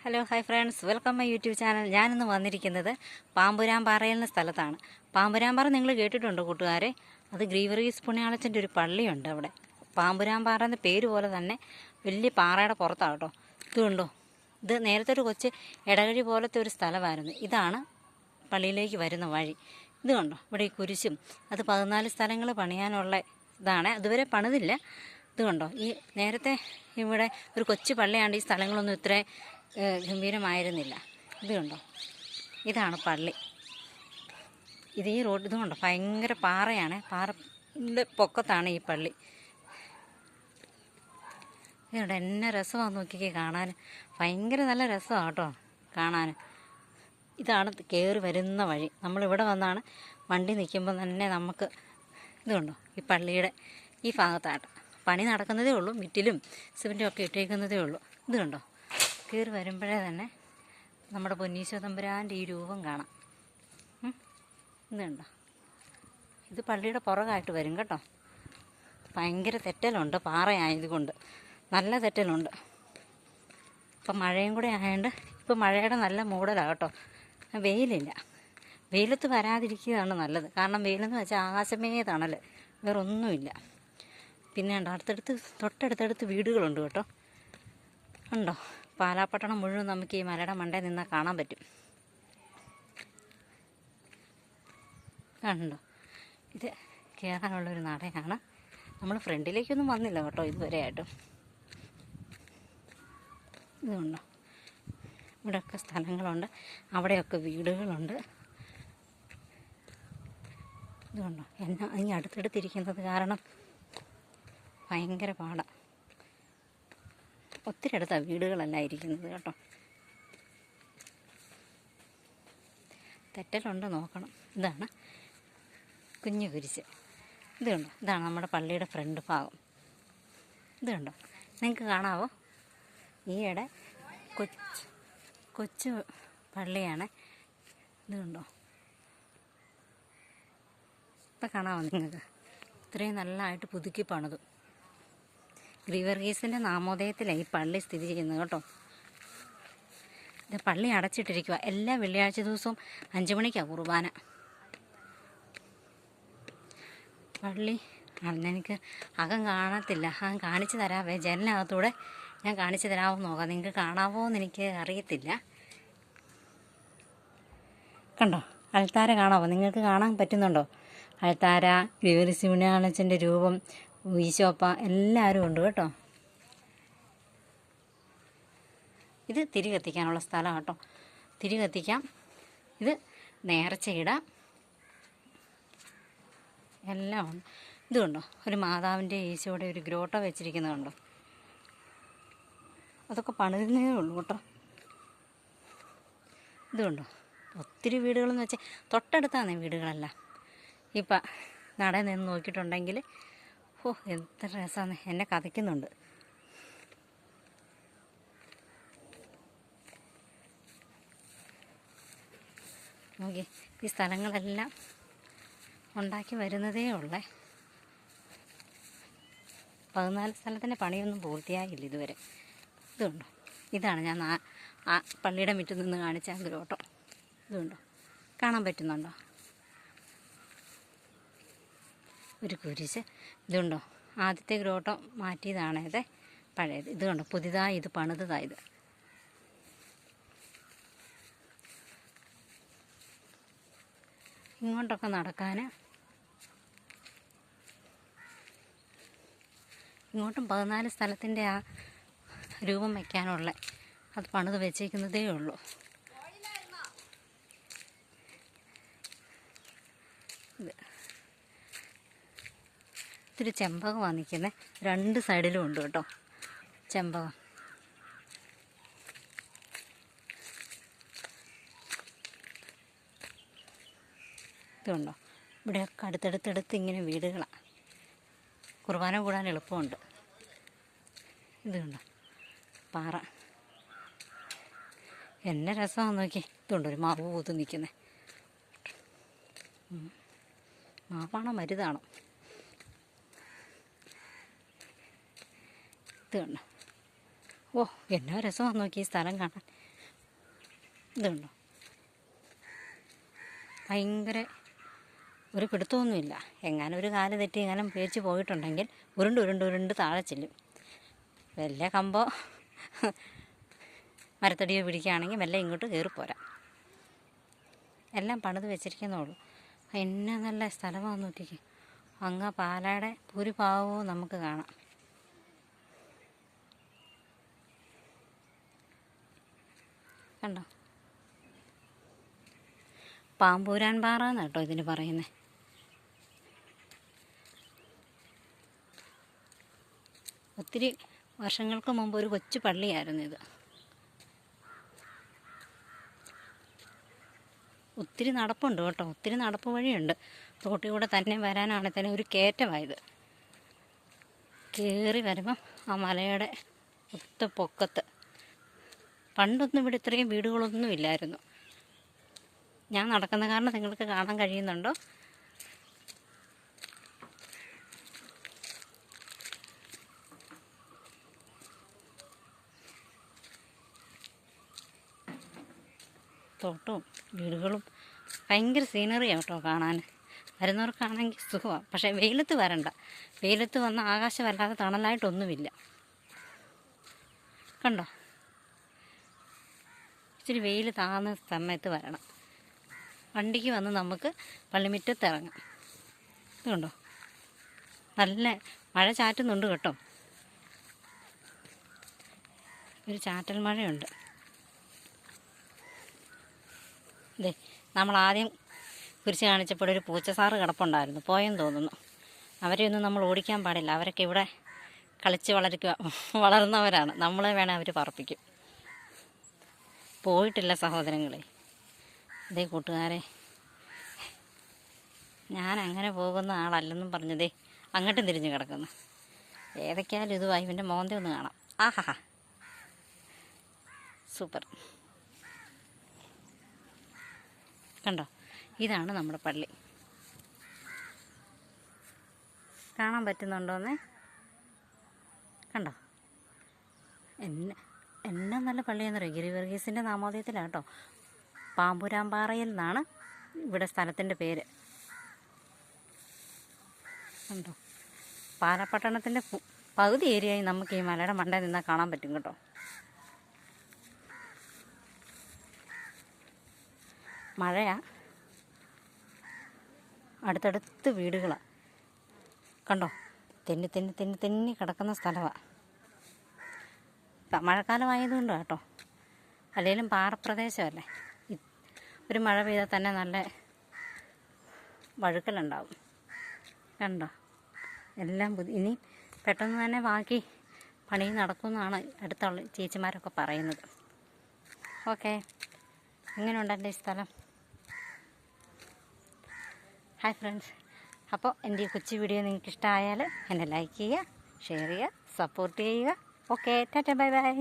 Hello hi friends, welcome my YouTube channel. ഞാനിന്ന് വന്നിരിക്കുന്നത് പാമ്പുരാമ്പാറയിൽ എന്ന സ്ഥലത്താണ്. പാമ്പുരാമ്പാറ നിങ്ങൾ കേട്ടിട്ടുണ്ടോ കൂട്ടുകാരെ? അത് ഗ്രീവറീസ് പുണ്യാളച്ചൻ്റെ ഒരു പള്ളിയുണ്ട് അവിടെ. പാമ്പുരാമ്പാറ എന്ന പേര് പോലെ തന്നെ വലിയ പാറയുടെ പുറത്താണ് കേട്ടോ. ഇതുണ്ടോ, ഇത് നേരത്തെ ഒരു കൊച്ച് ഇടകഴി പോലത്തെ ഒരു സ്ഥലമായിരുന്നു. ഇതാണ് പള്ളിയിലേക്ക് വരുന്ന വഴി. ഇത് കണ്ടോ, ഇവിടെ ഈ കുരിശും അത് 14 സ്ഥലങ്ങൾ പണിയാനുള്ള ഇതാണ്. അതുവരെ പണിതില്ല. ഇത് കണ്ടോ, ഈ നേരത്തെ ഇവിടെ ഒരു കൊച്ചു പള്ളിയാണ്ട് ഈ സ്ഥലങ്ങളൊന്നും ഇത്ര ഗംഭീരമായിരുന്നില്ല. ഇത് കണ്ടോ, ഇതാണ് പള്ളി. ഇത് ഈ റോഡ് ഇത് കണ്ടോ, ഭയങ്കര പാറയാണ്. പാറയുടെ പൊക്കത്താണ് ഈ പള്ളി. ഇതുണ്ട്, എന്നെ രസമാണ് നോക്കിക്കേ കാണാൻ. ഭയങ്കര നല്ല രസമാണ് കേട്ടോ കാണാൻ. ഇതാണ് കയറി വരുന്ന വഴി. നമ്മളിവിടെ വന്നാണ് വണ്ടി നിൽക്കുമ്പോൾ തന്നെ നമുക്ക് ഇത് കണ്ടോ, ഈ പള്ളിയുടെ ഈ ഭാഗത്തായിട്ട് പണി നടക്കുന്നതേ ഉള്ളൂ. മിറ്റിലും സിമെൻറ്റും ഒക്കെ ഇട്ടേക്കുന്നതേ ഉള്ളൂ. ഇത് കണ്ടോ, കയറി വരുമ്പോഴേ തന്നെ നമ്മുടെ പൊന്നീശ്വര തമ്പുരാൻ്റെ ഈ രൂപം കാണാം. ഇതുണ്ടോ, ഇത് പള്ളിയുടെ പുറകായിട്ട് വരും കേട്ടോ. ഭയങ്കര തെറ്റലുണ്ട്, പാറയായതുകൊണ്ട് നല്ല തെറ്റലുണ്ട്. ഇപ്പം മഴയും കൂടെ ആയതുകൊണ്ട് ഇപ്പം മഴയുടെ നല്ല മൂടലാണ് കേട്ടോ. വെയിലില്ല. വെയിലത്ത് വരാതിരിക്കുകയാണ് നല്ലത്. കാരണം വെയിലെന്ന് വെച്ചാൽ ആകാശമേ തണൽ, വേറൊന്നുമില്ല. പിന്നെ ഉണ്ട് തൊട്ടടുത്തടുത്ത് വീടുകളുണ്ട് കേട്ടോ. ഉണ്ടോ, പാലാപ്പട്ടണം മുഴുവൻ നമുക്ക് ഈ മലയുടെ മണ്ടയിൽ നിന്നാൽ കാണാൻ പറ്റും. കണ്ടോ, ഇത് കയറാനുള്ളൊരു നടയാണ്. നമ്മൾ ഫ്രണ്ടിലേക്കൊന്നും വന്നില്ല കേട്ടോ ഇതുവരെ ആയിട്ടും. ഇതുണ്ടോ, ഇവിടെയൊക്കെ സ്ഥലങ്ങളുണ്ട്, അവിടെയൊക്കെ വീടുകളുണ്ട്. ഇതുകൊണ്ടോ, എന്നാ ഈ അടുത്തടുത്തിരിക്കുന്നത് കാരണം ഭയങ്കര പാടാണ്. ഒത്തിരി അടുത്താണ് വീടുകളെല്ലാം ഇരിക്കുന്നത് കേട്ടോ. തെറ്റലുണ്ട്, നോക്കണം. ഇതാണ് കുഞ്ഞു കുരിശ്. ഇതുണ്ടോ, ഇതാണ് നമ്മുടെ പള്ളിയുടെ ഫ്രണ്ട് ഭാഗം. ഇതുണ്ടോ, നിങ്ങൾക്ക് കാണാവോ? ഈയിടെ കൊച്ചു പള്ളിയാണ്. ഇതുണ്ടോ, ഇപ്പം കാണാമോ നിങ്ങൾക്ക്? ഇത്രയും നല്ലതായിട്ട് പുതുക്കി പണിതു. ഗ്രീവർഗീസിൻ്റെ നാമോദയത്തിലാണ് ഈ പള്ളി സ്ഥിതി ചെയ്യുന്നത് കേട്ടോ. ഇത് പള്ളി അടച്ചിട്ടിരിക്കുക. എല്ലാ വെള്ളിയാഴ്ച ദിവസവും 5 മണിക്കാണ് കുർബാന. പള്ളി എനിക്ക് അകം കാണത്തില്ല. അകം കാണിച്ചു തരാവേ, ജനലിനകത്തൂടെ ഞാൻ കാണിച്ചു തരാമോ നോക്കാം. നിങ്ങൾക്ക് കാണാവോ എന്ന് എനിക്ക് അറിയത്തില്ല. കണ്ടോ, അൾത്താര കാണാവോ? നിങ്ങൾക്ക് കാണാൻ പറ്റുന്നുണ്ടോ? അൾത്താര, ഗ്രീവറീസ് പുണ്യാളച്ചൻ്റെ രൂപം, ഈശോപ്പ എല്ലാവരും ഉണ്ട് കേട്ടോ. ഇത് തിരി കത്തിക്കാനുള്ള സ്ഥലം കേട്ടോ. തിരി കത്തിക്കാം. ഇത് നേർച്ചയിടാം. എല്ലാം ഉണ്ട്. ഇതുണ്ടോ, ഒരു മാതാവിൻ്റെ ഈശോയുടെ ഒരു ഗ്രോട്ട വെച്ചിരിക്കുന്നതുണ്ടോ. അതൊക്കെ പണിതേ ഉള്ളൂ കേട്ടോ. ഇതുണ്ടോ, ഒത്തിരി വീടുകളെന്ന് വെച്ചാൽ തൊട്ടടുത്താണ് വീടുകളെല്ലാം. ഇപ്പം നടയിൽ നിന്ന് നോക്കിയിട്ടുണ്ടെങ്കിൽ എത്ര രസമാണ്, എന്നെ കഥയ്ക്കുന്നുണ്ട്. നോക്കി, ഈ സ്ഥലങ്ങളെല്ലാം ഉണ്ടാക്കി വരുന്നതേ ഉള്ളേ. 14 സ്ഥലത്തിൻ്റെ പണിയൊന്നും പൂർത്തിയായില്ല ഇതുവരെ. ഇതുണ്ടോ, ഇതാണ് ഞാൻ ആ പള്ളിയുടെ മുറ്റിൽ നിന്ന് കാണിച്ച ഗ്രോട്ടം. ഇതുണ്ടോ, കാണാൻ പറ്റുന്നുണ്ടോ? ഒരു കുരിശ്. ഇതുണ്ടോ, ആദ്യത്തെ ഗ്രോട്ടം മാറ്റിയതാണ് ഇത്, പഴയത്. ഇത് കണ്ടോ, പുതിയതായി ഇത് പണിതായത്. ഇങ്ങോട്ടൊക്കെ നടക്കാൻ ഇങ്ങോട്ടും 14 സ്ഥലത്തിൻ്റെ ആ രൂപം വയ്ക്കാനുള്ള അത് പണിത് വെച്ചേക്കുന്നതേ ഉള്ളൂ. ഇത്തിരി ചെമ്പകമാണ് നിൽക്കുന്നത്. 2 സൈഡിലും ഉണ്ട് കേട്ടോ ചെമ്പകം. ഇതുണ്ടോ, ഇവിടെയൊക്കെ അടുത്തടുത്തടുത്ത് ഇങ്ങനെ വീടുകളാണ്. കുർബാന കൂടാൻ എളുപ്പമുണ്ട്. ഇതുണ്ടോ, പാറ എന്നെ രസമാണെന്ന് നോക്കി. ഇതുണ്ടോ, ഒരു മാവ് പൂത്ത് നിൽക്കുന്നത്. മാവാണോ മരുതാണോ? ഇത് കണ്ടോ, ഓ എന്നാ രസമാണെന്ന് നോക്കി ഈ സ്ഥലം കാണാൻ. ഇതുണ്ടോ, ഭയങ്കര ഒരു പിടുത്തമൊന്നുമില്ല. എങ്ങാനും ഒരു കാല് തെറ്റി എങ്ങാനും പേച്ച് പോയിട്ടുണ്ടെങ്കിൽ ഉരുണ്ട് താഴെ ചെല്ലും. വലിയ കമ്പോ മരത്തടിയോ പിടിക്കുകയാണെങ്കിൽ മെല്ലെ ഇങ്ങോട്ട് കയറിപ്പോരാ. എല്ലാം പണിത് വെച്ചിരിക്കുന്നുള്ളൂ. എന്നാ നല്ല സ്ഥലമാണെന്ന് നോക്കിക്കേ. അങ്ങ് പാലയുടെ ഭൂരിഭാഗവും നമുക്ക് കാണാം. കണ്ടോ, പാമ്പൂരാൻ പാറ എന്ന് കേട്ടോ ഇതിന് പറയുന്നത്. ഒത്തിരി വർഷങ്ങൾക്ക് മുമ്പ് ഒരു കൊച്ചു പള്ളിയായിരുന്നു ഇത്. ഒത്തിരി നടപ്പുണ്ട് കേട്ടോ, ഒത്തിരി നടപ്പ് വഴിയുണ്ട്. റോട്ടിൽ കൂടെ തന്നെ വരാനാണെങ്കിൽ തന്നെ ഒരു കയറ്റമായത്. കയറി വരുമ്പം ആ മലയുടെ ഒത്ത പൊക്കത്ത്. പണ്ടൊന്നും ഇവിടെ ഇത്രയും വീടുകളൊന്നും ഇല്ലായിരുന്നു. ഞാൻ നടക്കുന്ന കാരണം നിങ്ങൾക്ക് കാണാൻ കഴിയുന്നുണ്ടോ? തോട്ടവും വീടുകളും ഭയങ്കര സീനറിയാണ് കേട്ടോ കാണാൻ. വരുന്നവർക്കാണെങ്കിൽ സുഖമാണ്. പക്ഷേ വെയിലത്ത് വരണ്ട. വെയിലത്ത് വന്ന ആകാശം വല്ലാതെ തണലായിട്ടൊന്നുമില്ല. കണ്ടോ, ഇച്ചിരി വെയിൽ താന്ന സമയത്ത് വരണം. വണ്ടിക്ക് വന്ന് നമുക്ക് പള്ളിമുറ്റത്ത് ഇറങ്ങാം. ഇതുണ്ടോ, നല്ല മഴ ചാറ്റുന്നുണ്ട് കേട്ടോ. ഒരു ചാറ്റൽ മഴയുണ്ട്. ഇതേ നമ്മൾ ആദ്യം കുരിശ് കാണിച്ചപ്പോൾ ഒരു പൂച്ചസാറ് കിടപ്പുണ്ടായിരുന്നു, പോയെന്ന് തോന്നുന്നു. അവരെയൊന്നും നമ്മൾ ഓടിക്കാൻ പാടില്ല. അവരൊക്കെ ഇവിടെ കളിച്ച് വളർന്നവരാണ്. നമ്മളെ വേണേൽ അവർ പറപ്പിക്കും. പോയിട്ടില്ല സഹോദരങ്ങളെ. അതേ കൂട്ടുകാരെ, ഞാൻ അങ്ങനെ പോകുന്ന ആളല്ലെന്നും പറഞ്ഞതേ അങ്ങോട്ടും തിരിഞ്ഞ് കിടക്കുന്നു. ഏതൊക്കെയാലും ഇതുമായി ഇവൻ്റെ മോന്ത ഒന്ന് കാണാം. ആഹാ, സൂപ്പർ. കണ്ടോ, ഇതാണ് നമ്മുടെ പള്ളി. കാണാൻ പറ്റുന്നുണ്ടോന്നേ? കണ്ടോ, എന്നാ നല്ല പള്ളിയെന്നറിയോ. ഗിരി വർഗീസിൻ്റെ നാമോദയത്തിലാണ് കേട്ടോ. പാമ്പുരാമ്പാറയിൽ നിന്നാണ് ഇവിടെ സ്ഥലത്തിൻ്റെ പേര്. കണ്ടോ, പാലപ്പട്ടണത്തിൻ്റെ പകുതി ഏരിയയായി നമുക്ക് ഈ മലയുടെ മണ്ടയിൽ നിന്നാൽ കാണാൻ പറ്റും കേട്ടോ. മഴയാ, അടുത്തടുത്ത് വീടുകളാണ്. കണ്ടോ, തെന്നി കിടക്കുന്ന സ്ഥലമാണ്. മഴക്കാലമായതുകൊണ്ട് കേട്ടോ. അല്ലെങ്കിലും പാറപ്രദേശമല്ലേ, ഒരു മഴ പെയ്താൽ തന്നെ നല്ല വഴുക്കലുണ്ടാവും. കണ്ടോ, എല്ലാം ഇനി പെട്ടെന്ന് തന്നെ ബാക്കി പണി നടക്കുമെന്നാണ് അടുത്തുള്ള ചേച്ചിമാരൊക്കെ പറയുന്നത്. ഓക്കെ, എങ്ങനെയുണ്ട് എൻ്റെ ഈ സ്ഥലം? Hi friends. അപ്പോൾ എൻ്റെ ഈ കൊച്ചു വീഡിയോ നിങ്ങൾക്ക് ഇഷ്ടമായാൽ എന്നെ ലൈക്ക് ചെയ്യുക, ഷെയർ ചെയ്യുക, സപ്പോർട്ട് ചെയ്യുക. Okay, Tata, bye bye.